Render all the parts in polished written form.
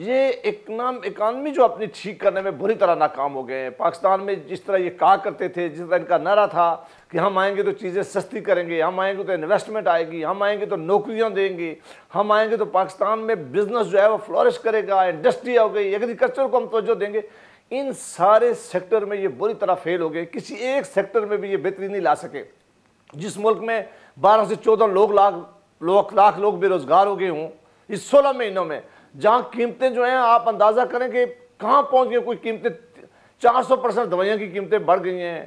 یہ اکانومی جو اپنی ٹھیک کرنے میں بری طرح ناکام ہو گئے ہیں. پاکستان میں جس طرح یہ کہا کرتے تھے, جس طرح ان کا نعرہ تھا کہ ہم آئیں گے تو چیزیں سستی کریں گے, ہم آئیں گے تو انویسٹمنٹ آئے گی, ہم آئیں گے تو نوکریاں دیں گے, ہم آئیں گے تو پاکستان میں بزنس جو ہے وہ فلورش کرے گا, انڈسٹری ہو گئی, ایگریکلچر کو ہم توجہ دیں گے, ان سارے سیکٹر میں یہ بری طرح فیل ہو گئے. کسی ایک سیکٹر میں بھی یہ بہتری نہیں لا سکے. جس ملک میں 12 سے 14 لاکھ لوگ بے روزگار ہو گئے ہوں اس 16 مہینوں میں, جہاں قیمتیں جو ہیں آپ اندازہ کریں کہ کہاں پہنچ گئی, کوئی قیمتیں 400% دوائیوں کی قیمتیں بڑھ گئی ہیں.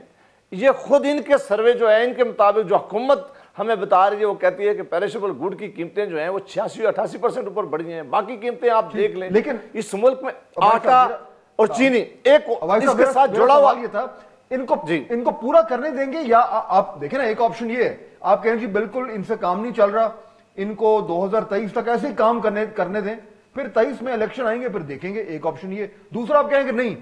یہ خود ان کے سروے جو ہے, ان کے مطابق جو حکومت ہمیں بتا رہی ہے, وہ کہتی ہے کہ پیرشیبل گڈ کی قیمتیں جو ہیں وہ 86-88% اوپر بڑھی ہیں. باقی قیمتیں آپ دیکھ لیں. لیکن اس ملک میں آٹا اور چینی ایک اس کے ساتھ جڑا ہوا یہ تھا, ان کو پورا کرنے دیں گے یا آپ دیکھیں نا, ایک آپشن یہ ہے, آپ کہیں جی بالکل ان سے کام نہیں چل رہا, ان کو 2023 تک ایسے ہی کام کرنے دیں, پھر 23 میں الیکشن آئیں گے پھر دیکھیں گے. ایک آپشن یہ. دوسرا آپ کہیں گے نہیں,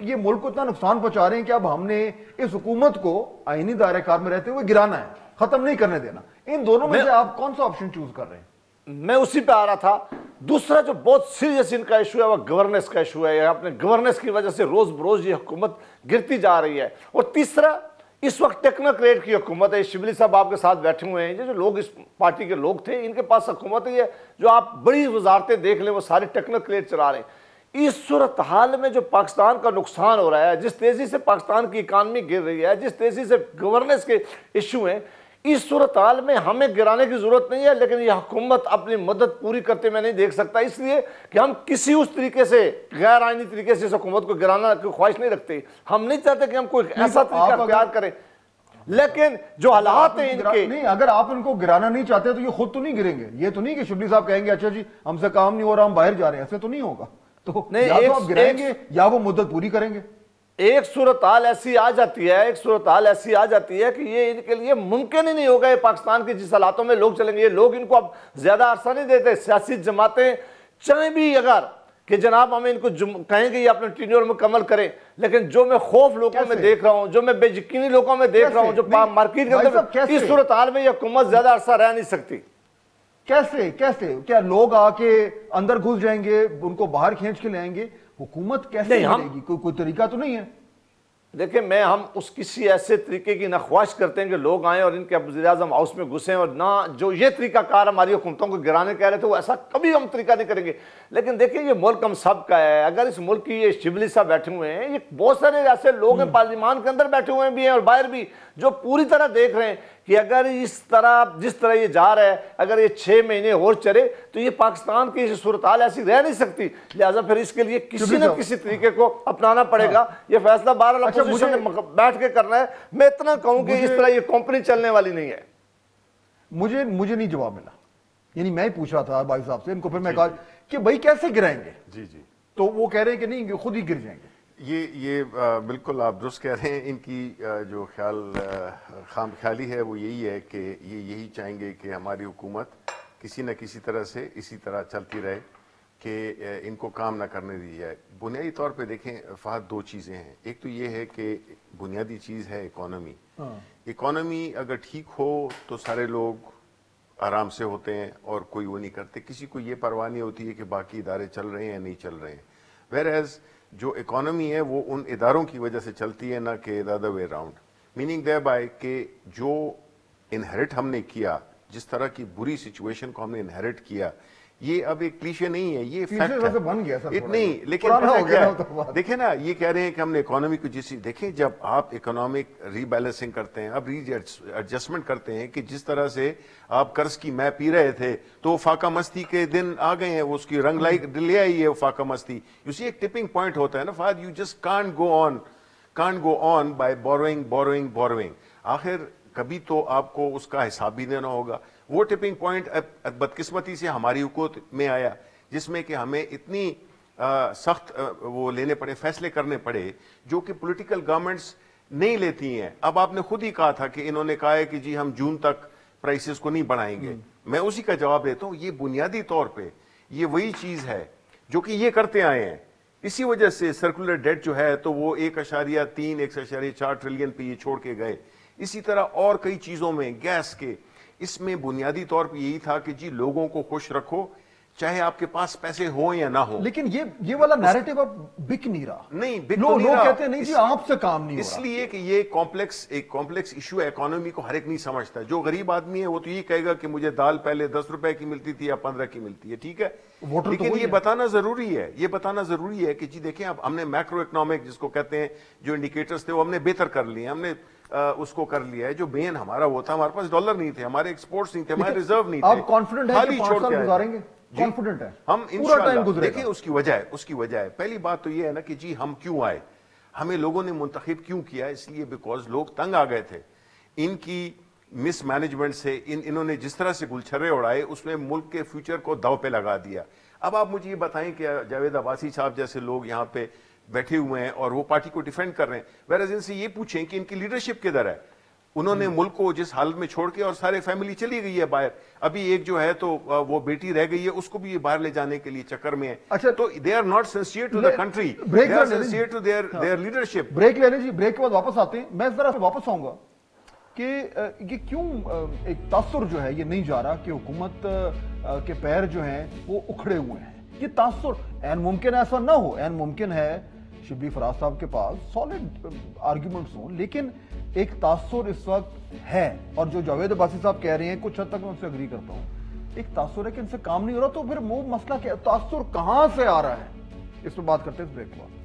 یہ ملک کو اتنا نقصان پہنچا رہے ہیں کہ اب ہم نے اس حکومت کو آئینی دائرہ کار میں رہتے ہوئے گرانا ہے, ختم نہیں کرنے دینا. ان دونوں میں سے آپ کون سا آپشن چوز کر رہے ہیں؟ میں اسی پہ آ رہا تھا. دوسرا جو بہت سیریس ان کا ایشو ہے وہ گورننس کا ایشو ہے. اپنے گورننس کی وجہ سے روز بروز یہ حکومت گرتی جا رہی ہے. اور تیسرا اس وقت ٹیکنوکریٹ کی حکومت ہے. شبلی صاحب آپ کے ساتھ بیٹھے ہوئے ہیں, یہ جو لوگ اس پارٹی کے لوگ تھے, ان کے پاس حکومت ہے. جو آپ بڑی وزارتیں دیکھ لیں وہ سارے ٹیکنوکریٹ چلا رہے ہیں. اس صورتحال میں جو پاکستان کا نقصان ہو رہا ہے, جس تیزی سے پاکستان کی اکانومی گر رہی ہے, جس تیزی سے گورننس کے ایشو ہیں, اس صورتحال میں ہمیں گرانے کی ضرورت نہیں ہے. لیکن یہ حکومت اپنی مدد پوری کرتے میں نہیں دیکھ سکتا, اس لیے کہ ہم کسی اس طریقے سے غیر آئینی طریقے سے اس حکومت کو گرانا کی خواہش نہیں رکھتے. ہم نہیں چاہتے کہ ہم کوئی ایسا طریقہ اختیار کریں, لیکن جو حالات ہیں ان کے نہیں, اگر آپ ان کو گرانا نہیں چاہتے تو یہ خود تو نہیں گریں گے. یہ تو نہیں کہ شبلی صاحب کہیں گے اچھا جی ہم سے کام نہیں ہو رہا, ہم باہر جا رہے ہیں, ایسے تو نہیں ہوگا. تو یا تو آپ گرائیں گے یا وہ مدت پوری کریں گے. ایک صورتحال ایسی آ جاتی ہے کہ یہ ان کے لیے ممکن ہی نہیں ہوگا. یہ پاکستان کے جس حالاتوں میں لوگ چلیں گے, یہ لوگ ان کو اب زیادہ عرصہ نہیں دیتے. سیاسی جماعتیں چاہیں بھی اگر کہ جناب ہمیں ان کو کہیں گے یہ اپنے ٹینیور مکمل کریں, لیکن جو میں خوف لوگوں میں دیکھ رہا ہوں, جو میں بے یقینی لوگوں میں دیکھ رہا ہوں, جو مارکیٹ کے اندر, اس صورتحال میں یہ حکومت زیادہ عرصہ رہ نہیں سکتی. کیسے کیا لوگ آ کے اندر گھس جائیں گے, ان کو باہر کھینچ کے لائیں گے؟ حکومت کیسے ملے گی؟ کوئی طریقہ تو نہیں ہے. دیکھیں ہم اس کسی ایسے طریقے کی نہ خواہش کرتے ہیں کہ لوگ آئیں اور ان کے وزیر اعظم ہاؤس میں گھسیں, اور نہ جو یہ طریقہ کار ہماری حکومتوں کو گرانے کہہ رہے تھے, وہ ایسا کبھی ہم طریقہ نہیں کریں گے. لیکن دیکھیں یہ ملک ہم سب کا ہے. اگر اس ملک کی یہ شبلی صاحب بیٹھے ہوئے ہیں, یہ بہت سارے ایسے لوگ ہیں پارلیمان کے اندر بیٹھے ہوئے بھی ہیں اور باہر بھی, جو پوری طرح دیکھ رہے ہیں کہ اگر جس طرح یہ جا رہا ہے, اگر یہ 6 مہینے اور چلے تو یہ پاکستان کی صورتحال ایسی رہ نہیں سکتی. لہٰذا پھر اس کے لیے کسی نہ کسی طریقے کو اپنانا پڑے گا. یہ فیصلہ بہرحال اپوزیشن نے بیٹھ کے کرنا ہے. میں اتنا کہوں کہ اس طرح یہ کمپنی چلنے والی نہیں ہے. مجھے نہیں جواب ملا. یعنی میں ہی پوچھ رہا تھا بھائی صاحب سے, ان کو پھر میں کہا کہ بھائی کیسے گرائیں گے, تو وہ کہہ رہے ہیں کہ نہیں خود ہی گر جائیں گے. یہ بالکل آپ درست کہہ رہے ہیں. ان کی جو خام خیالی ہے وہ یہی ہے کہ یہ یہی چاہیں گے کہ ہماری حکومت کسی نہ کسی طرح سے اسی طرح چلتی رہے, کہ ان کو کام نہ کرنے دی جائے. بنیادی طور پہ دیکھیں فہد, 2 چیزیں ہیں. ایک تو یہ ہے کہ بنیادی چیز ہے اکانومی. اکانومی اگر ٹھیک ہو تو سارے لوگ آرام سے ہوتے ہیں اور کوئی وہ نہیں کرتے. کسی کو یہ پرواہ نہیں ہوتی ہے کہ باقی ادارے چل رہے ہیں یا نہیں چل رہے ہیں. ویئر جو اکانومی ہے وہ ان اداروں کی وجہ سے چلتی ہے, نہ کہ the other way around. Meaning there by کہ جو انہیرٹ ہم نے کیا, جس طرح کی بری سچویشن کو ہم نے انہیرٹ کیا, یہ اب ایک کلیشے نہیں ہے, یہ فیکٹ ہے. بن گیا سر نہیں, لیکن دیکھیں نا, یہ کہہ رہے ہیں کہ ہم نے اکانومی کو دیکھیں, جب آپ اکنامک ری بیلنسنگ کرتے ہیں, اب ری ایڈجسٹمنٹ کرتے ہیں, کہ جس طرح سے آپ قرض کی میں پی رہے تھے تو فاقہ مستی کے دن آ گئے ہیں, وہ اس کی رنگ لائی لے آئی ہے فاقہ مستی. یو سی ایک ٹپنگ پوائنٹ ہوتا ہے نا Fahad, you just can't go on by borrowing. آخر کبھی تو آپ کو اس کا حساب بھی دینا ہوگا. وہ ٹپنگ پوائنٹ بدقسمتی سے ہماری حکومت میں آیا, جس میں کہ ہمیں اتنی سخت وہ لینے پڑے, فیصلے کرنے پڑے جو کہ پولیٹیکل گورنمنٹس نہیں لیتی ہیں. اب آپ نے خود ہی کہا تھا کہ انہوں نے کہا ہے کہ جی ہم جون تک پرائسز کو نہیں بڑھائیں گے. میں اسی کا جواب دیتا ہوں, یہ بنیادی طور پہ یہ وہی چیز ہے جو کہ یہ کرتے آئے ہیں. اسی وجہ سے سرکولر ڈیٹ جو ہے تو وہ 1.3 1.4 ٹریلین پہ یہ چھوڑ کے گئے. اسی طرح اور کئی چیزوں میں, گیس کے, اس میں بنیادی طور پہ یہی تھا کہ جی لوگوں کو خوش رکھو, چاہے آپ کے پاس پیسے ہوں یا نہ ہو. لیکن یہ والا نیریٹو اب بک نہیں رہا. نہیں لوگ کہتے ہیں نہیں جی آپ سے کام نہیں ہو رہا. اس لیے کہ یہ ایک کمپلیکس ایشو ہے, اکانومی کو ہر ایک نہیں سمجھتا. جو غریب آدمی ہے وہ تو یہ کہے گا کہ مجھے دال پہلے 10 روپے کی ملتی تھی یا 15 کی ملتی ہے, ٹھیک ہے, لیکن یہ بتانا ضروری ہے کہ جی دیکھیں اب ہم نے میکرو اکنامک جس کو کہتے ہیں جو انڈیکیٹرز تھے وہ ہم نے بہتر کر لیے, ہم نے اس کو کر لیا ہے. جو مین ہمارا وہ تھا, ہمارے پاس ڈالر نہیں تھے, ہمارے ایکسپورٹس نہیں تھے, ہمارے ریزرو نہیں تھے. آپ کانفیڈنٹ ہیں کہ 5 سال گزاریں گے؟ کانفیڈنٹ ہے ہم انشاءاللہ. دیکھیں اس کی وجہ ہے پہلی بات تو یہ ہے نا کہ جی ہم کیوں آئے, ہمیں لوگوں نے منتخب کیوں کیا, اس لیے بیکاز لوگ تنگ آ گئے تھے ان کی مس مینجمنٹ سے. انہوں نے جس طرح سے گلچھرے اڑائے اس میں ملک کے فیوچر کو داؤ پہ لگا دیا. اب آپ مجھے یہ بتائیں کہ جاوید عباسی صاحب جیسے لوگ یہاں پہ بیٹھے ہوئے ہیں اور وہ پارٹی کو ڈیفینڈ کر رہے ہیں, ویرز ان سے یہ پوچھیں کہ ان کی لیڈرشپ کدھر ہے. انہوں نے ملک کو جس حالت میں چھوڑ کے اور سارے فیملی چلی گئی ہے باہر. ابھی ایک جو ہے تو وہ بیٹی رہ گئی ہے, اس کو بھی یہ باہر لے جانے کے لیے چکر میں ہے. اچھا تو they are not sincere to the country, they are sincere to their leadership. Break لینے جی, بریک کے بعد واپس آتے ہیں. میں اس طرح واپس آؤں گا کہ یہ کیوں ایک تاثر جو ہے یہ نہیں جا رہا کہ حکومت کے پیر جو ہیں وہ اکھڑے ہوئے ہیں. یہ تاثر این ممکن ایسا نہ ہو, این ممکن ہے شبلی فراز صاحب کے پاس سالڈ آرگیومنٹس ہوں, لیکن ایک تاثر اس وقت ہے. اور جو جاوید عباسی صاحب کہہ رہے ہیں کچھ حد تک میں ان سے اگری کرتا ہوں, ایک تاثر ہے کہ ان سے کام نہیں ہو رہا. تو پھر وہ مسئلہ کیا, تاثر کہاں سے آ رہا ہے, اس پہ بات کرتے ہیں اس بریک کے بعد.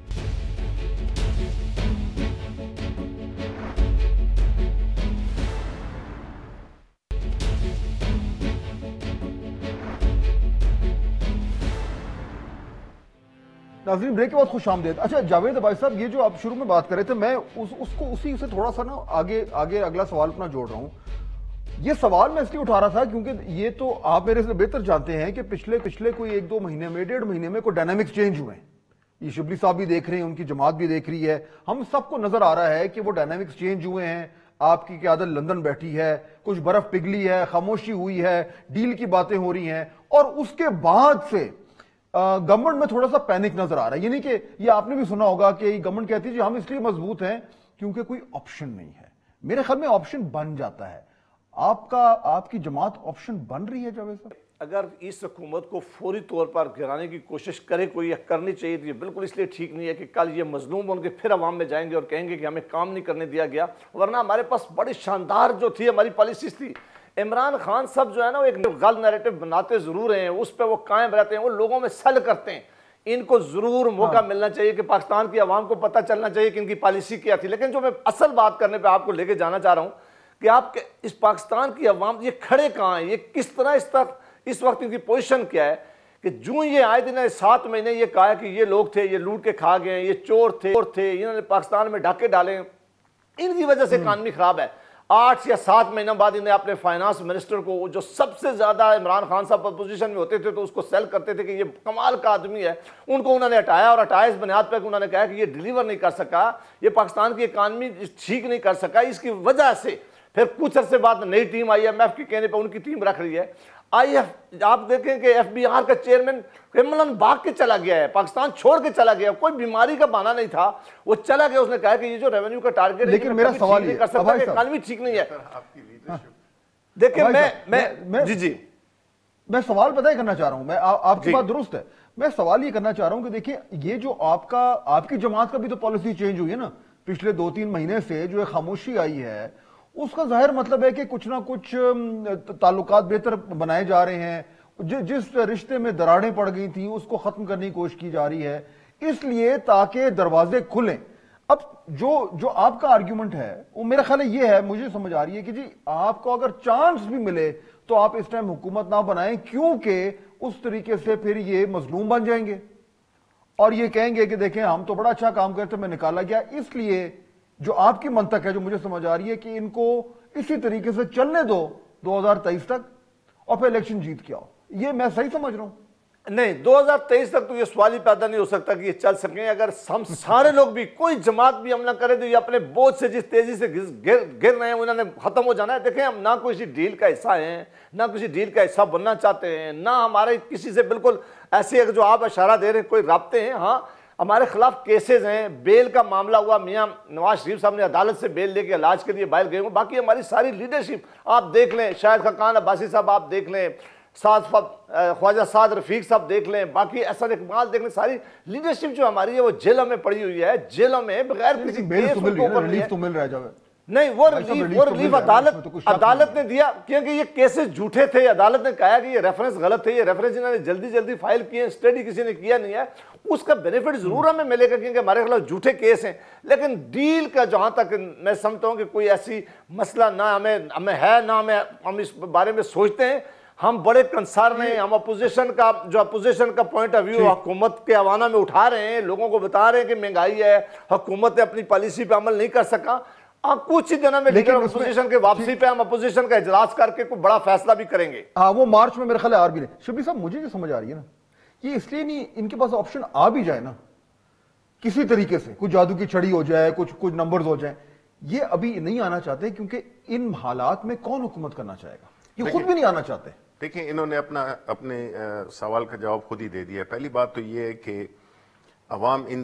ناظرین بریک کے بعد خوش آمدید. اچھا جاوید عباسی صاحب, یہ جو آپ شروع میں بات کر رہے تھے, میں اس کو اسی سے تھوڑا سا نا آگے اگلا سوال اپنا جوڑ رہا ہوں. یہ سوال میں اس لیے اٹھا رہا تھا کیونکہ یہ تو آپ میرے سے بہتر جانتے ہیں کہ پچھلے کوئی 1-2 مہینے میں 1.5 مہینے میں کوئی ڈائنامکس چینج ہوئے ہیں. یہ شبلی صاحب بھی دیکھ رہے ہیں, ان کی جماعت بھی دیکھ رہی ہے, ہم سب کو نظر آ رہا ہے کہ وہ ڈائنامکس چینج ہوئے ہیں. آپ کی قیادت لندن بیٹھی ہے, کچھ برف پگھلی ہے, خاموشی ہوئی ہے, ڈیل کی باتیں ہو رہی ہیں, اور اس کے بعد سے گورنمنٹ میں تھوڑا سا پینک نظر آ رہا ہے. یعنی کہ یہ آپ نے بھی سنا ہوگا کہ گورنمنٹ کہتی ہے جی ہم اس لیے مضبوط ہیں کیونکہ کوئی آپشن نہیں ہے. میرے خیال میں آپشن بن جاتا ہے. آپ کی جماعت آپشن بن رہی ہے جاوید صاحب؟ اگر اس حکومت کو فوری طور پر گرانے کی کوشش کرے کوئی, کرنی چاہیے. یہ بالکل اس لیے ٹھیک نہیں ہے کہ کل یہ مظلوم بن کے پھر عوام میں جائیں گے اور کہیں گے کہ ہمیں کام نہیں کرنے دیا گیا. ورنہ ہمارے پاس بڑی شاندار جو تھی ہماری پالیسیز تھی. عمران خان صاحب جو ہے نا وہ ایک غلط نیریٹو بناتے ضرور ہیں, اس پہ وہ قائم رہتے ہیں, وہ لوگوں میں سیل کرتے ہیں. ان کو ضرور موقع ملنا چاہیے کہ پاکستان کی عوام کو پتہ چلنا چاہیے کہ ان کی پالیسی کیا تھی. لیکن جو میں اصل بات کرنے پہ آپ کو لے کے جانا چاہ رہا ہوں کہ آپ کے اس پاکستان کی عوام یہ کھڑے کہاں ہیں, یہ کس طرح اس وقت ان کی پوزیشن کیا ہے کہ جو یہ آئے دن 7 مہینے یہ کہا کہ یہ لوگ تھے, یہ لوٹ کے کھا گئے, یہ چور تھے, انہوں نے پاکستان میں ڈاکے ڈالے, ان کی وجہ سے اکانومی خراب ہے. 8 یا 7 مہینہ بعد انہیں اپنے فائنانس منسٹر کو, جو سب سے زیادہ عمران خان صاحب اپوزیشن میں ہوتے تھے تو اس کو سیل کرتے تھے کہ یہ کمال کا آدمی ہے, ان کو انہوں نے ہٹایا, اور ہٹایا اس بنیاد پہ کہ انہوں نے کہا کہ یہ ڈیلیور نہیں کر سکا, یہ پاکستان کی اکانومی ٹھیک نہیں کر سکا. اس کی وجہ سے پھر کچھ عرصے بعد نئی ٹیم IMF کے کہنے پہ ان کی ٹیم رکھ رہی ہے. آپ دیکھیں کہ FBR کا چیئرمین کرملن بھاگ کے چلا گیا ہے, پاکستان چھوڑ کے چلا گیا, کوئی بیماری کا بہانہ نہیں تھا, وہ چلا گیا. اس نے کہا کہ یہ جو ریونیو کا ٹارگیٹ ہے لیکن میرا سوال نہیں کر سکتا, اکانومی ٹھیک نہیں ہے. دیکھیں میں سوال پتہ ہی کرنا چاہ رہا ہوں, میں آپ کی بات درست ہے, میں سوال یہ کرنا چاہ رہا ہوں کہ دیکھیں یہ جو آپ کی جماعت کا بھی تو پالیسی چینج ہوئی ہے نا پچھلے 2-3 مہینے سے, جو خاموشی آئی ہے اس کا ظاہر مطلب ہے کہ کچھ نہ کچھ تعلقات بہتر بنائے جا رہے ہیں. جس رشتے میں دراڑیں پڑ گئی تھیں اس کو ختم کرنے کی کوشش کی جا رہی ہے, اس لیے تاکہ دروازے کھلیں. اب جو آپ کا آرگیومنٹ ہے وہ میرا خیال ہے یہ ہے, مجھے سمجھ آ رہی ہے کہ جی آپ کو اگر چانس بھی ملے تو آپ اس ٹائم حکومت نہ بنائیں, کیونکہ اس طریقے سے پھر یہ مظلوم بن جائیں گے اور یہ کہیں گے کہ دیکھیں ہم تو بڑا اچھا کام کرتے میں نکالا گیا. اس لیے جو آپ کی منطق ہے, جو مجھے سمجھ آ رہی ہے کہ ان کو اسی طریقے سے چلنے دو 2023 تک اور پھر الیکشن جیت کے آؤ. یہ میں صحیح سمجھ رہا ہوں؟ نہیں, 2023 تک تو یہ سوال ہی پیدا نہیں ہو سکتا کہ یہ چل سکیں. اگر ہم سارے لوگ بھی, کوئی جماعت بھی حملہ کرے تو یہ اپنے بوجھ سے جس تیزی سے گر رہے ہیں انہوں نے ختم ہو جانا ہے. دیکھیں ہم نہ کسی ڈیل کا حصہ ہیں, نہ کسی ڈیل کا حصہ بننا چاہتے ہیں, نہ ہمارے کسی سے بالکل ایسے جو آپ اشارہ دے رہے ہیں کوئی رابطے ہیں. ہاں ہمارے خلاف کیسز ہیں, بیل کا معاملہ ہوا, میاں نواز شریف صاحب نے عدالت سے بیل لے کے علاج کے لیے باہر گئے ہوں. باقی ہماری ساری لیڈرشپ آپ دیکھ لیں, شاہد خاقان عباسی صاحب آپ دیکھ لیں, خواجہ سعد رفیق صاحب دیکھ لیں, باقی احسن اقبال دیکھ لیں, ساری لیڈرشپ جو ہماری ہے وہ جیلوں میں پڑی ہوئی ہے, جیلوں میں بغیر کسی کیس ریلیف تو مل رہا ہے. نہیں, وہ ریلیف عدالت نے دیا, کیونکہ یہ کیسز جھوٹے تھے. عدالت نے کہا کہ یہ ریفرنس غلط تھے, یہ ریفرنس انہوں نے جلدی فائل کیے, اسٹڈی کسی نے کیا نہیں ہے, اس کا بینیفٹ ضرور ہمیں ملے گا کیونکہ ہمارے خلاف جھوٹے کیس ہیں. لیکن ڈیل کا جہاں تک میں سمجھتا ہوں کہ کوئی ایسی مسئلہ نہ ہمیں ہے, نہ ہم اس بارے میں سوچتے ہیں. ہم بڑے کنسرن ہیں, ہم اپوزیشن کا پوائنٹ آف ویو حکومت کے حوالہ میں اٹھا رہے ہیں, لوگوں کو بتا رہے ہیں کہ مہنگائی ہے, حکومت نے اپنی پالیسی پہ عمل نہیں کر سکا. کچھ ہی دنوں میں لیڈر اپوزیشن کے واپسی پہ ہم اپوزیشن کا اجلاس کر کے کوئی بڑا فیصلہ بھی کریں گے. ہاں, وہ مارچ میں میرے خیال ہے آر بھی نہیں. شبلی صاحب مجھے جو سمجھ آ رہی ہے نا, یہ اس لیے نہیں ان کے پاس آپشن آ بھی جائے نا کسی طریقے سے, کچھ جادو کی چھڑی ہو جائے, کچھ نمبرز ہو جائیں, یہ ابھی نہیں آنا چاہتے کیونکہ ان حالات میں کون حکومت کرنا چاہے گا, یہ خود بھی نہیں آنا چاہتے. دیکھیں, انہوں نے اپنے سوال کا جواب خود ہی دے دیا. پہلی بات تو یہ ہے کہ عوام ان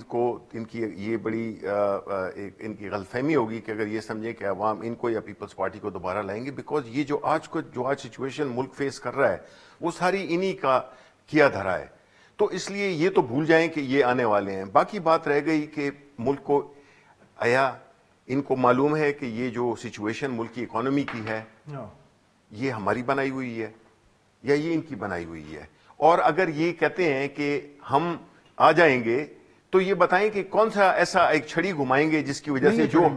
کی یہ بڑی ان کی غلط فہمی ہوگی کہ اگر یہ سمجھیں کہ عوام ان کو یا پیپلز پارٹی کو دوبارہ لائیں گے, بیکاز یہ جو آج سچویشن ملک فیس کر رہا ہے وہ ساری انہی کا کیا دھرا ہے. تو اس لیے یہ تو بھول جائیں کہ یہ آنے والے ہیں. باقی بات رہ گئی کہ ملک کو آیا ان کو معلوم ہے کہ یہ جو سچویشن ملک کی اکانومی کی ہے یہ ہماری بنائی ہوئی ہے یا یہ ان کی بنائی ہوئی ہے. اور اگر یہ کہتے ہیں کہ ہم آ جائیں گے تو یہ بتائیں کہ کون سا ایسا ایک چھڑی گھمائیں گے جس کی وجہ سے جو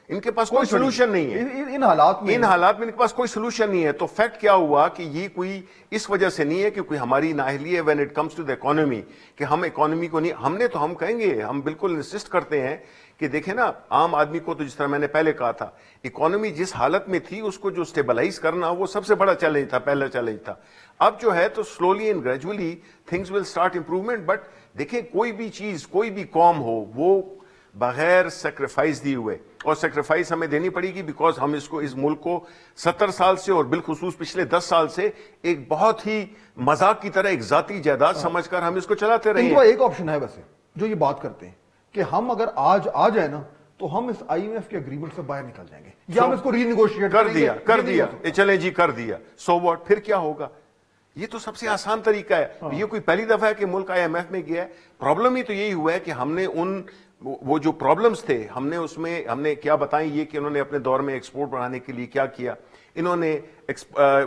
ان کے پاس کوئی سلوشن نہیں ہے. ان حالات میں ان کے پاس کوئی سلوشن نہیں ہے. تو فیکٹ کیا ہوا کہ یہ کوئی اس وجہ سے نہیں ہے کہ کوئی ہماری نااہلی ہے when it comes to the economy, کہ ہم اکانومی کو نہیں, ہم نے تو ہم کہیں گے, ہم بالکل انسسٹ کرتے ہیں کہ دیکھیں نا, عام آدمی کو تو جس طرح میں نے پہلے کہا تھا, اکانومی جس حالت میں تھی اس کو جو سٹیبلائز کرنا وہ سب سے بڑا چیلنج تھا, پہلا چیلنج تھا. اب جو ہے تو slowly and gradually things will start improvement. But دیکھیں, کوئی بھی چیز, کوئی بھی قوم ہو, وہ بغیر سیکریفائس دیے ہوئے, اور سیکریفائس ہمیں دینی پڑے گی بیکاز ہم اس ملک کو 70 سال سے اور بالخصوص پچھلے 10 سال سے ایک بہت ہی مذاق کی طرح ایک ذاتی جائیداد سمجھ کر ہم اس کو چلاتے رہے ہیں. ایک آپشن ہے ویسے جو یہ بات کرتے ہیں کہ ہم اگر آج آ جائیں نا تو ہم اس آئی ایم ایف کے اگریمنٹ سے باہر نکل جائیں گے, یا ہم اس کو ری نیگوشیٹ کر دیا چلیں جی کر دیا, سو واٹ, پھر کیا ہوگا. یہ تو سب سے آسان طریقہ ہے. یہ کوئی پہلی دفعہ ہے کہ ملک آئی ایم ایف میں گیا ہے. پرابلم ہی تو یہی ہوا ہے کہ ہم نے وہ جو پرابلمز تھے ہم نے کیا بتائیں, یہ کہ انہوں نے اپنے دور میں ایکسپورٹ بڑھانے کے لیے کیا کیا, انہوں نے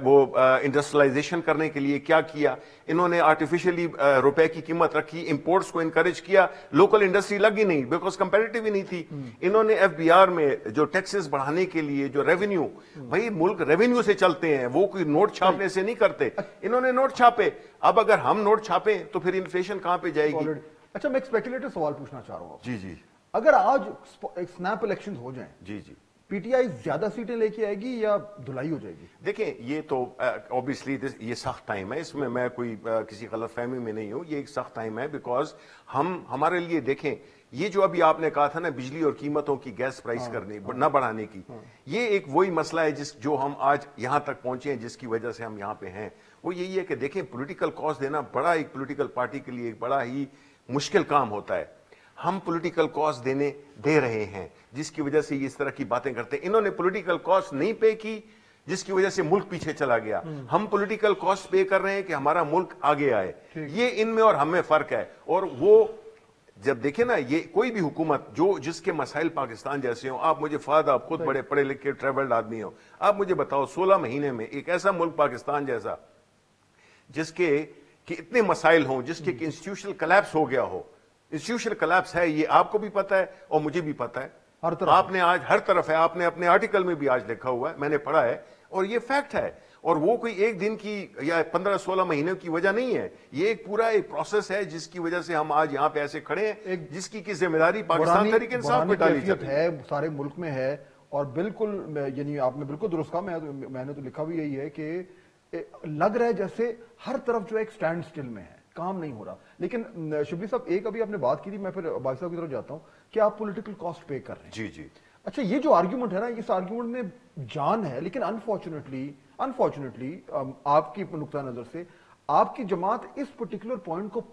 وہ انڈسٹریلائزیشن کرنے کے لیے کیا کیا, انہوں نے آرٹیفیشلی روپے کی قیمت رکھی, امپورٹس کو انکریج کیا, لوکل انڈسٹری لگی نہیں بیکاز کمپیٹیٹیو ہی نہیں تھی. انہوں نے ایف بی آر میں جو ٹیکسز بڑھانے کے لیے جو ریونیو, بھائی ملک ریونیو سے چلتے ہیں, وہ کوئی نوٹ چھاپنے سے نہیں کرتے, انہوں نے نوٹ چھاپے. اب اگر ہم نوٹ چھاپیں تو پھر انفلیشن کہاں پہ جائے گی. اچھا, میں ایک اسپیکولیٹو سوال پوچھنا چاہ رہا ہوں. جی, اگر آج سنیپ الیکشنز ہو جائیں, جی, پی ٹی آئی زیادہ سیٹیں لے کے آئے گی یا دھلائی ہو جائے گی؟ دیکھیں, یہ تو اوبیسلی یہ سخت ٹائم ہے, اس میں کوئی کسی غلط فہمی میں نہیں ہوں. یہ ایک سخت ٹائم ہے بیکاز ہمارے لیے دیکھیں, یہ جو ابھی آپ نے کہا تھا نا بجلی اور قیمتوں کی, گیس پرائس کرنے نہ بڑھانے کی, یہ ایک وہی مسئلہ ہے جو ہم آج یہاں تک پہنچے ہیں, جس کی وجہ سے ہم یہاں پہ ہیں. وہ یہی ہے کہ دیکھیں, پولیٹیکل کاسٹ دینا بڑا ایک پولیٹیکل پارٹی کے لیے ایک بڑا ہی مشکل کام ہوتا ہے. ہم پولیٹیکل کاسٹ دے رہے ہیں جس کی وجہ سے یہ اس طرح کی باتیں کرتے ہیں. انہوں نے پولیٹیکل کاسٹ نہیں پے کی جس کی وجہ سے ملک پیچھے چلا گیا. ہم پولیٹیکل کاسٹ پے کر رہے ہیں کہ ہمارا ملک آگے آئے. یہ ان میں اور ہم میں فرق ہے. اور وہ جب دیکھیں نا, یہ کوئی بھی حکومت جس کے مسائل پاکستان جیسے ہوں, آپ مجھے فہد, آپ خود بڑے پڑھے لکھے ٹریولڈ آدمی ہو, آپ مجھے بتاؤ 16 مہینے میں ایک ایسا ملک پاکستان جیسا جس کے کہ اتنے مسائل ہوں, جس کے انسٹیٹیوشنل کلیپس ہو گیا ہو. انسٹیٹیوشنل کلیپس ہے, یہ آپ کو بھی پتا ہے اور مجھے بھی پتا ہے, آپ نے آج ہر طرف ہے, آپ نے اپنے آرٹیکل میں بھی آج لکھا ہوا ہے, میں نے پڑھا ہے, اور یہ فیکٹ ہے. اور وہ کوئی ایک دن کی یا 15-16 مہینے کی وجہ نہیں ہے, یہ ایک پورا ایک پروسیس ہے جس کی وجہ سے ہم آج یہاں پہ ایسے کھڑے ہیں, جس کی ذمہ داری پاکستان تحریک انصاف پہ ڈالی جاتی ہے, سارے ملک میں ہے. اور بالکل, یعنی آپ نے بالکل درست کہا, میں نے تو لکھا بھی یہی ہے کہ لگ رہا ہے جیسے ہر طرف جو ایک سٹینڈ سٹل میں ہے, کام نہیں ہو رہا. لیکن شبلی صاحب, ایک ابھی آپ نے بات کی تھی, میں پھر باقی صاحب کی طرف جاتا ہوں, کہ آپ پولیٹیکل کاسٹ پے کر رہے ہیں. جی. اچھا, یہ جو آرگیومنٹ ہے نا, اس آرگیومنٹ میں جان ہے, لیکن انفارچونیٹلی آپ کی نقطہ نظر سے آپ کی جماعت اس پرٹیکولر پوائنٹ کو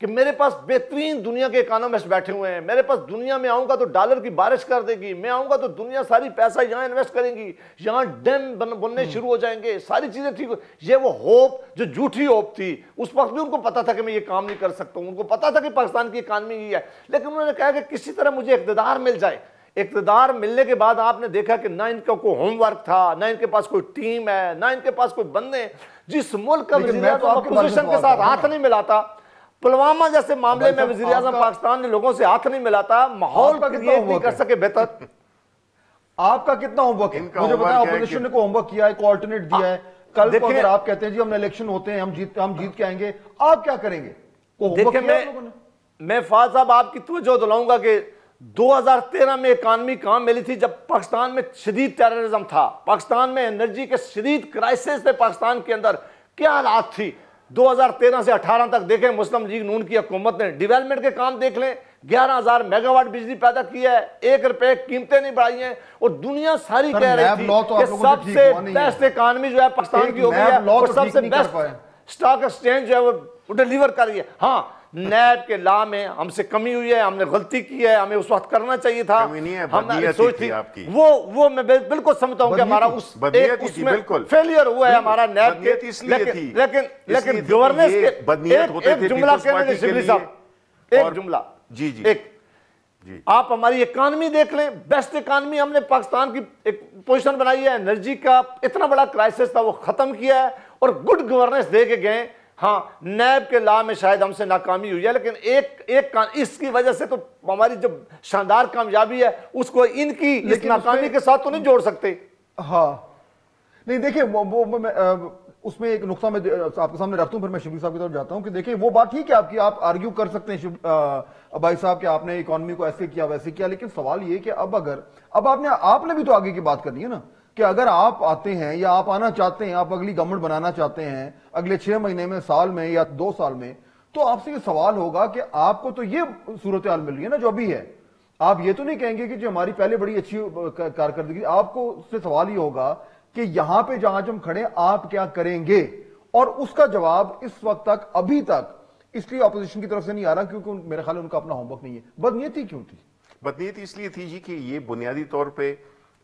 کہ میرے پاس بہترین دنیا کے اکانومسٹ بیٹھے ہوئے ہیں, میرے پاس دنیا میں آؤں گا تو ڈالر کی بارش کر دے گی, میں آؤں گا تو دنیا ساری پیسہ یہاں انویسٹ کریں گی, یہاں ڈیم بننے شروع ہو جائیں گے, ساری چیزیں ٹھیک ہو. یہ وہ ہوپ جو جھوٹی ہوپ تھی, اس وقت بھی ان کو پتا تھا کہ میں یہ کام نہیں کر سکتا ہوں, ان کو پتا تھا کہ پاکستان کی اکانومی یہ ہے, لیکن انہوں نے کہا کہ کسی طرح مجھے اقتدار مل جائے. اقتدار ملنے کے بعد آپ نے دیکھا کہ نہ ان کا کوئی ہوم ورک تھا, نہ ان کے پاس کوئی ٹیم ہے, نہ ان کے پاس کوئی بندے. جس ملک کا وزیر اعظم اپوزیشن کے ساتھ ہاتھ نہیں ملاتا, پلوامہ جیسے معاملے میں وزیر اعظم پاکستان نے لوگوں سے ہاتھ نہیں ملاتا, ماحول کریٹ نہیں کر سکے بہتر. آپ کا کتنا ہوم ورک ہے مجھے بتائیں, اپوزیشن نے کوئی ہوم ورک کیا ہے, کوئی آلٹرنیٹ دیا ہے؟ کل کو اگر آپ کہتے ہیں جی ہم الیکشن ہوتے ہیں, ہم جیت کے آئیں گے, آپ کیا کریں گے؟ دیکھیں میں فاض صاحب آپ کی توجہ دلاؤں گا کہ 2013 میں اکانومی کام ملی تھی جب پاکستان میں شدید ٹیررزم تھا, پاکستان میں انرجی کے شدید کرائسس تھے, پاکستان کے اندر کیا حالات تھی. 2013 سے 18 تک دیکھیں مسلم لیگ نون کی حکومت نے ڈیولپمنٹ کے کام دیکھ لیں, 11,000 میگا واٹ بجلی پیدا کی ہے, 1 روپے قیمتیں نہیں بڑھائی ہیں, اور دنیا ساری کہہ رہی تھی کہ سب سے بیسٹ اکانومی جو ہے پاکستان کی ہو گئی ہے, اور سب سے بیسٹ سٹاک ایکسچینج جو ہے وہ ڈیلیور کر رہی ہے. ہاں نیب کے لا میں ہم سے کمی ہوئی ہے, ہم نے غلطی کی ہے, ہمیں اس وقت کرنا چاہیے تھا, ہم نے سوچ تھی وہ میں بالکل سمجھتا ہوں کہ ہمارا اس میں فیلئر ہوا ہے ہمارا نیب کے. لیکن گورننس کے ایک جملہ کہنے دیں شبلی صاحب, ایک جملہ, ایک آپ ہماری اکانومی دیکھ لیں, بیسٹ اکانومی ہم نے پاکستان کی ایک پوزیشن بنائی ہے, انرجی کا اتنا بڑا کرائسس تھا وہ ختم کیا ہے, اور گڈ گورننس دے کے گئے. ہاں نیب کے لا میں شاید ہم سے ناکامی ہوئی ہے, لیکن اس کی وجہ سے تو ہماری جو شاندار کامیابی ہے اس کو ان کی اس ناکامی کے ساتھ تو نہیں جوڑ سکتے. ہاں نہیں دیکھیں اس میں ایک نقطہ میں آپ کے سامنے رکھتا ہوں, پھر میں شبلی صاحب کی طرف جاتا ہوں کہ دیکھیں وہ بات ٹھیک ہے آپ کی, آپ آرگیو کر سکتے ہیں بھائی صاحب کہ آپ نے اکانومی کو ایسے کیا ویسے کیا, لیکن سوال یہ کہ اب آپ نے بھی تو آگے کی بات کرنی ہے نا, کہ اگر آپ آتے ہیں یا آپ آنا چاہتے ہیں, آپ اگلی گورنمنٹ بنانا چاہتے ہیں اگلے 6 مہینے میں, سال میں یا 2 سال میں, تو آپ سے یہ سوال ہوگا کہ آپ کو تو یہ صورتحال مل رہی ہے نا جو ابھی ہے, آپ یہ تو نہیں کہیں گے کہ جو ہماری پہلے بڑی اچھی کارکردگی, آپ کو اس سے سوال یہ ہوگا کہ یہاں پہ جہاں ہم کھڑے آپ کیا کریں گے, اور اس کا جواب اس وقت تک ابھی تک اس لیے اپوزیشن کی طرف سے نہیں آ رہا کیونکہ میرے خیال ان کا اپنا ہوم ورک نہیں ہے. بدنیتی کیوں تھی؟ بدنیتی اس لیے تھی جی کہ یہ بنیادی طور پہ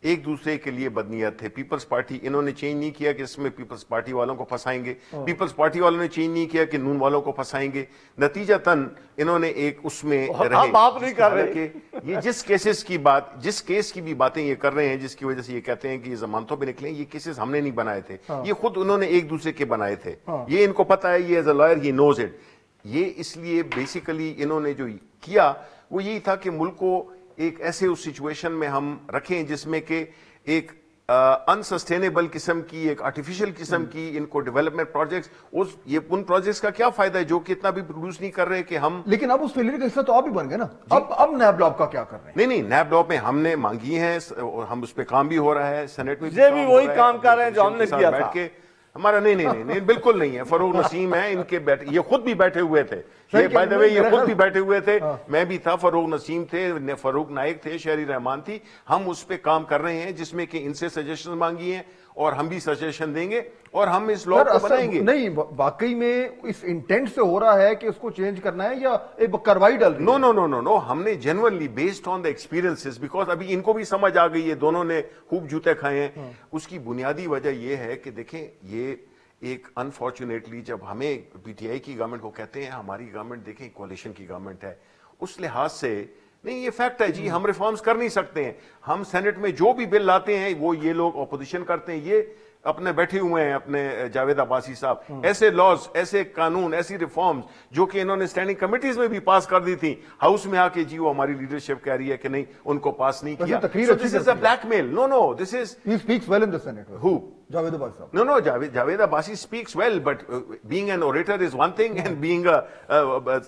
ایک دوسرے کے لیے بدنیت تھے. پیپلز پارٹی انہوں نے چینج نہیں کیا کہ اس میں پیپلز پارٹی والوں کو پھنسائیں گے, پیپلز پارٹی والوں نے چینج نہیں کیا کہ نون والوں کو پھنسائیں گے. نتیجہ تن انہوں نے ایک اس میں رہے. آپ نہیں کر رہے کہ یہ جس کیس کی بھی باتیں یہ کر رہے ہیں, جس کی وجہ سے یہ کہتے ہیں کہ یہ ضمانتوں پہ نکلیں, یہ کیسز ہم نے نہیں بنائے تھے, یہ خود انہوں نے ایک دوسرے کے بنائے تھے. یہ ان کو پتا ہے, یہ is a liar he knows it. یہ اس لیے بیسیکلی انہوں نے جو کیا وہ یہی تھا کہ ملک کو ایک ایسے اس سچویشن میں ہم رکھیں جس میں کہ ایک انسسٹینیبل قسم کی, ایک آرٹیفیشل قسم کی ان کو ڈیولپمنٹ پروجیکٹس, ان پروجیکٹس کا کیا فائدہ ہے جو کہ اتنا بھی پروڈیوس نہیں کر رہے کہ ہم. لیکن اب اس فیلئر کا حصہ تو آپ بھی بن گئے نا. اب نیب لاپ کا کیا کر رہے ہیں؟ نہیں نیب لاپ میں ہم نے مانگی ہیں, ہم اس پہ کام بھی ہو رہا ہے, سینٹ میں یہ بھی وہی کام کر رہے ہیں جو ہم نے کیا تھا. ہمارا نہیں بالکل نہیں ہے. فروغ نسیم ہے ان کے بیٹھے, یہ خود بھی بیٹھے ہوئے تھے, یہ خود بھی بیٹھے ہوئے تھے, میں بھی تھا, فروغ نسیم تھے, فاروق نائک تھے, شہری رحمان تھی. ہم اس پہ کام کر رہے ہیں جس میں کہ ان سے سجیشن مانگی ہیں اور ہم بھی سجیشن دیں گے اور ہم اس لاء کو بنائیں گے. نہیں واقعی میں اس انٹینٹ سے ہو رہا ہے کہ اس کو چینج کرنا ہے یا ایک کاروائی ڈال رہی ہے؟ نو ہم نے generally based on the experiences, because ابھی ان کو بھی سمجھ آ گئی ہے, دونوں نے خوب جوتے کھائے ہیں. اس کی بنیادی وجہ یہ ہے کہ دیکھیں یہ ایک انفارچونیٹلی جب ہمیں پی ٹی آئی کی گورنمنٹ کو کہتے ہیں, ہماری گورنمنٹ دیکھیں کولیشن کی گورنمنٹ ہے, اس لحاظ سے نہیں یہ فیکٹ ہے جی, ہم ریفارمز کر نہیں سکتے ہیں. ہم سینٹ میں جو بھی بل لاتے ہیں وہ یہ لوگ اپوزیشن کرتے ہیں, یہ اپنے بیٹھے ہوئے ہیں اپنے جاوید عباسی صاحب, ایسے لاز, ایسے قانون, ایسی ریفارمز جو کہ انہوں نے اسٹینڈنگ کمیٹیز میں بھی پاس کر دی تھی, ہاؤس میں آ کے جی وہ ہماری لیڈرشپ کہہ رہی ہے کہ نہیں ان کو پاس نہیں کیا. This is a blackmail. No this is he speaks well in the senate. ہو جاوید عباسی صاحب. No, Javed Abbasi speaks well, but being an orator is one thing and being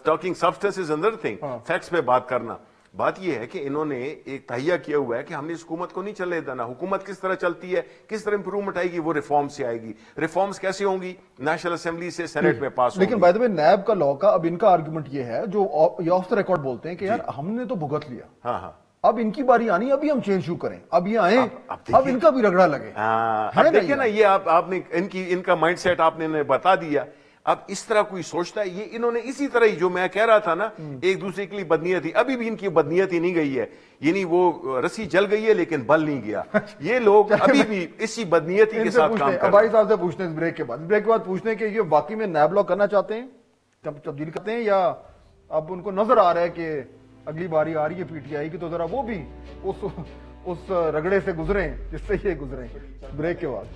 talking substance is another thing. Facts پہ بات کرنا. بات یہ ہے کہ انہوں نے ایک تہیہ کیا ہوا ہے کہ ہم نے اس حکومت کو نہیں چلنے دینا. حکومت کس طرح چلتی ہے, کس طرح امپروومنٹ آئے گی, وہ ریفارم سے آئے گی. ریفارمز کیسے ہوں گی؟ نیشنل اسمبلی سے, سینٹ میں پاس ہوں گی. لیکن بائی دی وے نیب کا لاء کا اب ان کا آرگومنٹ یہ ہے جو یہ آف دا ریکارڈ بولتے ہیں کہ یار ہم نے تو بھگت لیا, ہاں اب ان کی باری آنی, ابھی ہم چینج شروع کریں, اب یہ آئیں, اب ان کا بھی رگڑا لگے. دیکھیں نا, یہ آپ نے ان کا مائنڈ سیٹ آپ نے بتا دیا. اب اس طرح کوئی سوچتا ہے, یہ انہوں نے اسی طرح ہی جو میں کہہ رہا تھا نا, ایک دوسرے کے لیے بدنیت تھی, ابھی بھی ان کی بدنیت ہی نہیں گئی ہے, یعنی وہ رسی جل گئی ہے لیکن بل نہیں گیا. یہ لوگ ابھی بھی اسی بدنیتی کے ساتھ کام کر رہے ہیں. بھائی صاحب سے پوچھتے ہیں بریک کے بعد پوچھتے ہیں کہ یہ واقعی میں نیب لا کرنا چاہتے ہیں, تبدیل کرتے ہیں, یا اب ان کو نظر آ رہا ہے کہ اگلی باری آ رہی ہے پی ٹی آئی کی تو ذرا وہ بھی اس رگڑے سے گزریں جس سے یہ گزریں. بریک کے بعد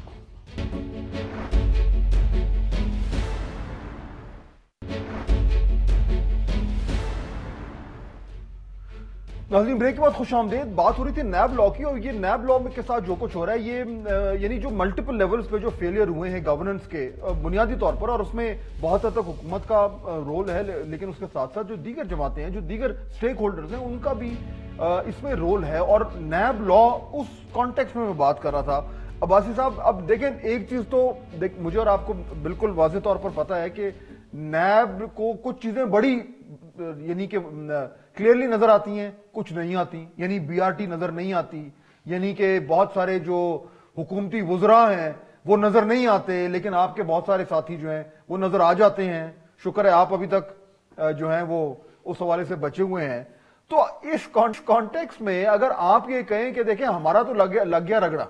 ناظرین, بریک کے بعد خوش آمدید. بات ہو رہی تھی نیب لا کی, اور یہ نیب لا کے ساتھ جو کچھ ہو رہا ہے یہ یعنی جو ملٹیپل لیولز پہ جو فیلئر ہوئے ہیں گورننس کے بنیادی طور پر, اور اس میں بہت حد تک حکومت کا رول ہے, لیکن اس کے ساتھ ساتھ جو دیگر جماعتیں ہیں, جو دیگر سٹیک ہولڈرز ہیں, ان کا بھی اس میں رول ہے. اور نیب لا اس کانٹیکسٹ میں بات کر رہا تھا. عباسی صاحب, اب دیکھیں ایک چیز تو مجھے اور آپ کو بالکل واضح طور پر پتا ہے کہ نیب کو کچھ چیزیں بڑی یعنی کہ کلیئرلی نظر آتی ہیں, کچھ نہیں آتی. یعنی بی آر ٹی نظر نہیں آتی, یعنی کہ بہت سارے جو حکومتی وزراء ہیں وہ نظر نہیں آتے, لیکن آپ کے بہت سارے ساتھی جو ہیں وہ نظر آ جاتے ہیں. شکر ہے آپ ابھی تک جو ہیں وہ اس حوالے سے بچے ہوئے ہیں. تو اس کانٹیکس میں اگر آپ یہ کہیں کہ دیکھیں ہمارا تو لگ گیا رگڑا,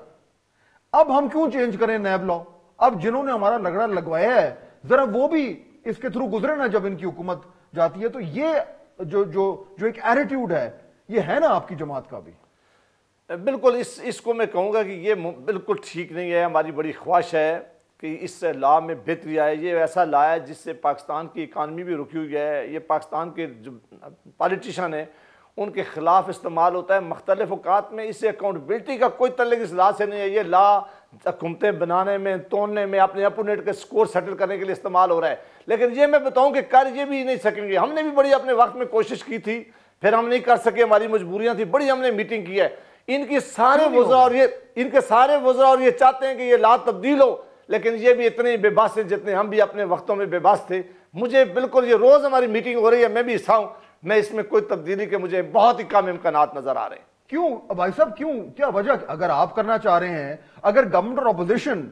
اب ہم کیوں چینج کریں نیب لا؟ اب جنہوں نے ہمارا رگڑا لگوایا ہے ذرا وہ بھی اس کے تھرو گزرے نا جب ان کی حکومت جاتی ہے. تو یہ جو ایک ایٹیٹیوڈ ہے یہ ہے نا آپ کی جماعت کا بھی. بالکل اس کو میں کہوں گا کہ یہ بالکل ٹھیک نہیں ہے. ہماری بڑی خواہش ہے کہ اس لا میں بہتری آئے. یہ ایسا لا ہے جس سے پاکستان کی اکانومی بھی رکی ہوئی ہے. یہ پاکستان کے جو پالیٹیشن ہیں ان کے خلاف استعمال ہوتا ہے مختلف اوقات میں. اس سے اکاؤنٹیبلٹی کا کوئی تعلق اس لا سے نہیں ہے. یہ لا حکومتیں بنانے میں, توڑنے میں, اپنے اپوننٹ کے سکور سیٹل کرنے کے لیے استعمال ہو رہا ہے. لیکن یہ میں بتاؤں کہ کر یہ بھی نہیں سکیں گے. ہم نے بھی بڑی اپنے وقت میں کوشش کی تھی, پھر ہم نہیں کر سکے, ہماری مجبوریاں تھی. بڑی ہم نے میٹنگ کی ہے. ان کے سارے وزراء اور یہ چاہتے ہیں کہ یہ لا تبدیل ہو, لیکن یہ بھی اتنے بے بس ہیں جتنے ہم بھی اپنے وقتوں میں بے بس تھے. مجھے بالکل یہ روز ہماری میٹنگ ہو رہی ہے, میں بھی حصہ ہوں, میں اس میں کوئی تبدیلی کے مجھے بہت ہی کم امکانات نظر آ رہے ہیں. کیوں بھائی صاحب, کیوں, کیا وجہ؟ اگر آپ کرنا چاہ رہے ہیں, اگر گورنمنٹ اور اپوزیشن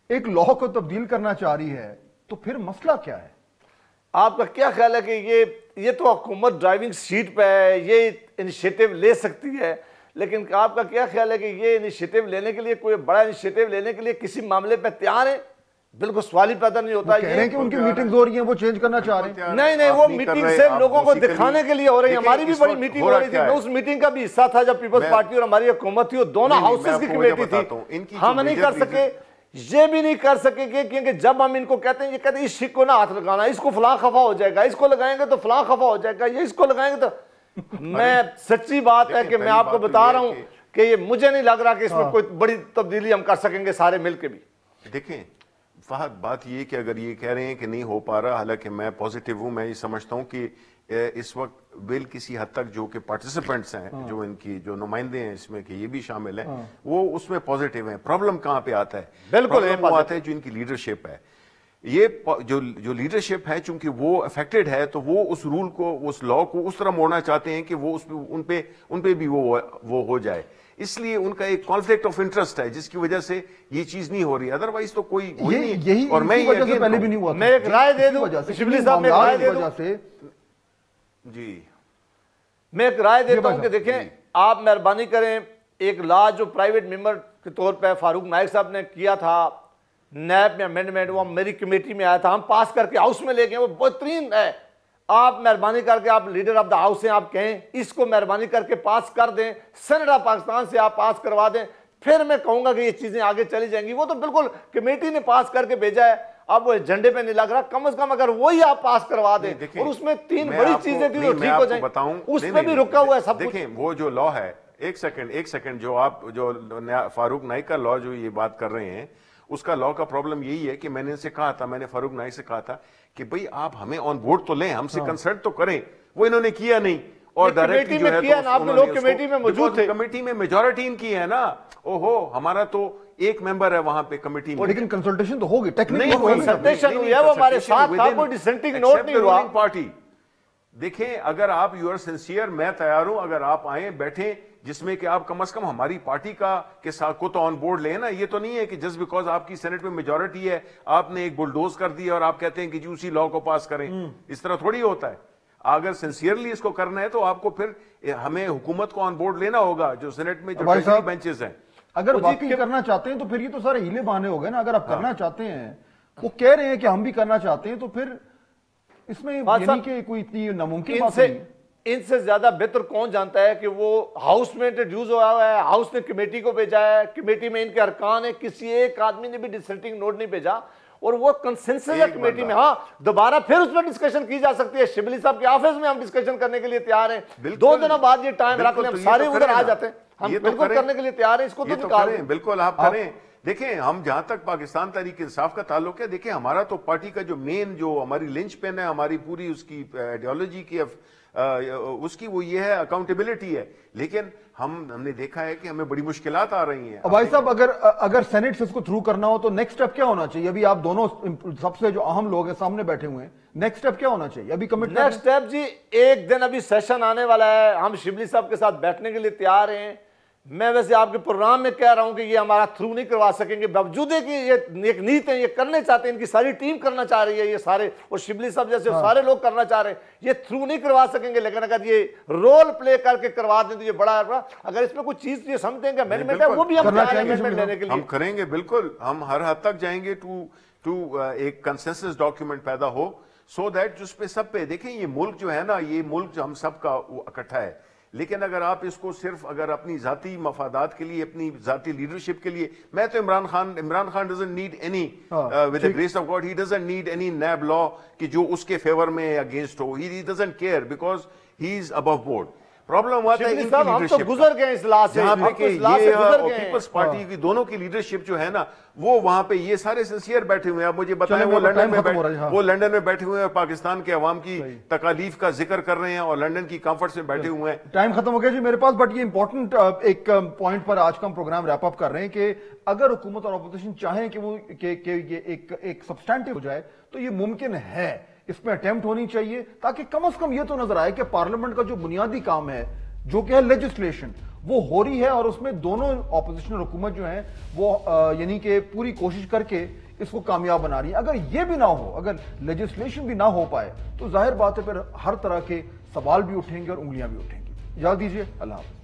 ایک لا کو تبدیل کرنا چاہ رہی ہے تو پھر مسئلہ کیا ہے؟ آپ کا کیا خیال ہے کہ یہ تو حکومت ڈرائیونگ سیٹ پہ ہے, یہ انیشیٹو لے سکتی ہے, لیکن آپ کا کیا خیال ہے کہ یہ انیشیٹو لینے کے لیے, کوئی بڑا انیشیٹو لینے کے لیے کسی معاملے پہ تیار ہے؟ بالکل سوال ہی پیدا نہیں ہوتا. کہہ رہے ہیں کہ ان کی میٹنگز ہو رہی ہیں, وہ چینج کرنا چاہ رہے ہیں. نہیں, وہ میٹنگ سے لوگوں کو دکھانے کے لیے ہو رہی ہے. ہماری بھی بڑی میٹنگ ہو رہی تھی, میں اس میٹنگ کا بھی حصہ تھا جب پیپلز پارٹی اور ہماری حکومت تھی, وہ دونوں ہاؤسز کی کمیٹی تھی. ہم نہیں کر سکے, یہ بھی نہیں کر سکے کیونکہ جب ہم ان کو کہتے ہیں, یہ کہتے ہیں اس شک کو نہ ہاتھ لگانا, اس کو فلاں خفا ہو جائے گا, اس کو لگائیں گے تو فلاں خفا ہو جائے گا, یہ اس کو لگائیں گے تو. میں سچی بات ہے کہ میں آپ کو بتا رہا ہوں کہ یہ مجھے نہیں لگ رہا کہ اس میں کوئی بڑی تبدیلی ہم کر سکیں گے سارے مل کے بھی. دیکھیں فہد, بات یہ کہ اگر یہ کہہ رہے ہیں کہ نہیں ہو پا رہا, حالانکہ میں پوزیٹیو ہوں, میں یہ سمجھتا ہوں کہ اس وقت بل کسی حد تک جو کہ پارٹیسپینٹس ہیں, جو ان کی جو نمائندے ہیں اس میں کہ یہ بھی شامل ہیں, وہ اس میں پوزیٹیو ہیں. پرابلم کہاں پہ آتا ہے؟ بالکل وہ آتا ہے جو ان کی لیڈرشپ ہے. یہ جو لیڈرشپ ہے چونکہ وہ افیکٹڈ ہے, تو وہ اس رول کو, اس لا کو اس طرح موڑنا چاہتے ہیں کہ وہ ان پہ بھی وہ ہو جائے. اس لیے ان کا ایک کانفلکٹ آف انٹرسٹ ہے جس کی وجہ سے یہ چیز نہیں ہو رہی. ادروائز تو کوئی یہی اور میں پہلے بھی نہیں ہوا. میں ایک رائے دے دوں شبلی صاحب, میں ایک رائے دے دوں. جی, میں ایک رائے دیتا ہوں کہ دیکھیں آپ مہربانی کریں, ایک لا جو پرائیویٹ ممبر کے طور پہ فاروق نائک صاحب نے کیا تھا نیب میں امینڈمنٹ, وہ میری کمیٹی میں آیا تھا, ہم پاس کر کے ہاؤس میں لے گئے, وہ بہترین ہے. آپ مہربانی کر کے, آپ لیڈر آف دا ہاؤس ہیں, آپ کہیں اس کو مہربانی کر کے پاس کر دیں, سینٹ آف پاکستان سے آپ پاس کروا دیں, پھر میں کہوں گا کہ یہ چیزیں آگے چلی جائیں گی. وہ تو بالکل کمیٹی نے پاس کر کے بھیجا ہے, اب وہ جھنڈے پہ نہیں لگ رہا, کم از کم اگر وہی آپ پاس کروا دیں, اور اس میں 3 بڑی چیزیں تھی جو ٹھیک ہو جائیں, اس میں بھی رکا ہوا ہے سب کچھ. دیکھیں وہ جو لا ہے, ایک سیکنڈ, جو فاروق نائک کا لا جو یہ بات کر رہے ہیں, اس کا لا کا پرابلم یہی ہے کہ میں نے ان سے کہا تھا, میں نے فاروق نائک سے کہا تھا کہ بھئی آپ ہمیں آن بورڈ تو لیں, ہم سے کنسلٹ تو کریں. وہ انہوں نے کیا نہیں, اور ڈائریکٹلی جو ہے آپ لوگ کمیٹی میں موجود تھے, کمیٹی میں میجورٹی ان کی ہے نا. اوہو, ہمارا تو ایک ممبر ہے وہاں پہ کمیٹی میں, لیکن کنسلٹیشن تو ہوگی, ٹیکنیکل کنسلٹیشن ہوئی ہے, وہ ہمارے ساتھ تھا, کوئی ڈسنٹنگ نوٹ نہیں ہوا. دیکھیں اگر آپ یو آر سنسیئر, میں تیار ہوں, اگر آپ آئیں بیٹھیں, جس میں کہ آپ کم از کم ہماری پارٹی کے ساتھ کو تو آن بورڈ لیں نا. یہ تو نہیں ہے کہ جسٹ بیکاز آپ کی سینٹ میں میجورٹی ہے آپ نے ایک بلڈوز کر دیا اور آپ کہتے ہیں کہ جی اسی لا کو پاس کریں. اس طرح تھوڑی ہوتا ہے. اگر سنسیئرلی اس کو کرنا ہے تو آپ کو پھر ہمیں حکومت کو آن بورڈ لینا ہوگا. جو سینٹ میں جو ٹریجری بینچز ہیں, اگر واقعی کرنا چاہتے ہیں تو پھر یہ تو سارے ہیلے بہانے ہو گئے نا. اگر آپ کرنا چاہتے ہیں, وہ کہہ رہے ہیں کہ ہم بھی کرنا چاہتے ہیں, تو پھر اس میں یعنی کہ کوئی اتنی ناممکن بات نہیں. ان سے زیادہ بہتر کون جانتا ہے کہ وہ ہاؤس میں انٹروڈیوس ہوا ہے, ہاؤس نے کمیٹی کو بھیجا ہے, کمیٹی میں ان کے ارکان ہے, کسی ایک آدمی نے بھی ڈسنٹنگ نوٹ نہیں بھیجا, اور وہ کنسنسس ہے کمیٹی میں. ہاں دوبارہ پھر اس میں ڈسکشن کی جا سکتی ہے. شبلی صاحب کے آفس میں ہم ڈسکشن کرنے کے لیے تیار ہیں. 2 دنوں بعد یہ ٹائم رکھ لیں, ہم سارے ادھر آ جاتے ہیں, ہم بالکل کرنے کے لیے تیار ہیں. اس کو تو نکالیں, بالکل آپ کریں. دیکھیں ہم جہاں تک پاکستان تحریک انصاف کا تعلق ہے, دیکھیں ہمارا تو پارٹی کا جو مین جو ہماری لنچ پن ہے ہماری پوری اس کی آئیڈیالوجی کی اس کی وہ یہ ہے اکاؤنٹیبلٹی ہے. لیکن ہم نے دیکھا ہے کہ ہمیں بڑی مشکلات آ رہی ہیں. بھائی صاحب اگر سینٹ سے اس کو تھرو کرنا ہو تو نیکسٹ سٹیپ کیا ہونا چاہیے؟ ابھی آپ دونوں سب سے جو اہم لوگ ہیں سامنے بیٹھے ہوئے ہیں, نیکسٹ سٹیپ کیا ہونا چاہیے ابھی کمٹ؟ نیکسٹ سٹیپ جی, ایک دن ابھی سیشن آنے والا ہے, ہم شبلی صاحب کے ساتھ بیٹھنے کے لیے تیار ہیں. میں ویسے آپ کے پروگرام میں کہہ رہا ہوں کہ یہ ہمارا تھرو نہیں کروا سکیں گے, باوجود ہے کہ یہ ایک نیت ہے, یہ کرنے چاہتے ہیں, ان کی ساری ٹیم کرنا چاہ رہی ہے یہ سارے, اور شبلی صاحب جیسے سارے لوگ کرنا چاہ رہے ہیں. یہ تھرو نہیں کروا سکیں گے, لیکن اگر یہ رول پلے کر کے کروا دیں تو یہ بڑا, اگر اس میں کوئی چیز یہ سمجھتے ہیں کہ امینڈمنٹ ہے, وہ بھی ہم تیار ہیں امینڈمنٹ لینے کے لیے. ہم کریں گے بالکل, ہم ہر حد تک جائیں گے ٹو ایک کنسنسس ڈاکیومنٹ پیدا ہو, سو دیٹ جس پہ سب پہ دیکھیں یہ ملک جو ہے نا, یہ ملک جو ہم سب کا اکٹھا ہے. لیکن اگر آپ اس کو صرف اگر اپنی ذاتی مفادات کے لیے, اپنی ذاتی لیڈرشپ کے لیے, میں تو Imran Khan doesn't need any with the grace of God, he doesn't need any NAB law کہ جو اس کے فیور میں اگینسٹ ہو. He doesn't care because he is above board. Problem ہوا تھا ان کی لیڈرشپ, ہم تو گزر گئے اس لاس سے, جہاں پہ کہ یہ اور پیپلز پارٹی کی دونوں کی لیڈرشپ جو ہے نا, وہ وہاں پہ یہ سارے سنسیئر بیٹھے ہوئے ہیں. آپ مجھے بتائیں وہ لنڈن میں بیٹھے ہوئے ہیں اور پاکستان کے عوام کی تکالیف کا ذکر کر رہے ہیں اور لنڈن کی کمفرٹس میں بیٹھے ہوئے ہیں. ٹائم ختم ہو گیا جی میرے پاس, بٹ یہ امپورٹنٹ ایک پوائنٹ پر آج کا ہم پروگرام ریپ اپ کر رہے ہیں کہ اگر حکومت اور اپوزیشن چاہیں کہ وہ یہ ایک سبسٹینٹو ہو جائے تو یہ ممکن ہے. اس میں اٹیمپٹ ہونی چاہیے تاکہ کم از کم یہ تو نظر آئے کہ پارلیمنٹ کا جو بنیادی کام ہے جو کہ ہے لیجسلیشن, وہ ہو رہی ہے, اور اس میں دونوں اپوزیشن اور حکومت جو ہیں وہ یعنی کہ پوری کوشش کر کے اس کو کامیاب بنا رہی ہے. اگر یہ بھی نہ ہو, اگر لیجسلیشن بھی نہ ہو پائے, تو ظاہر بات ہے پھر ہر طرح کے سوال بھی اٹھیں گے اور انگلیاں بھی اٹھیں گی. اجازت دیجیے, اللہ حافظ.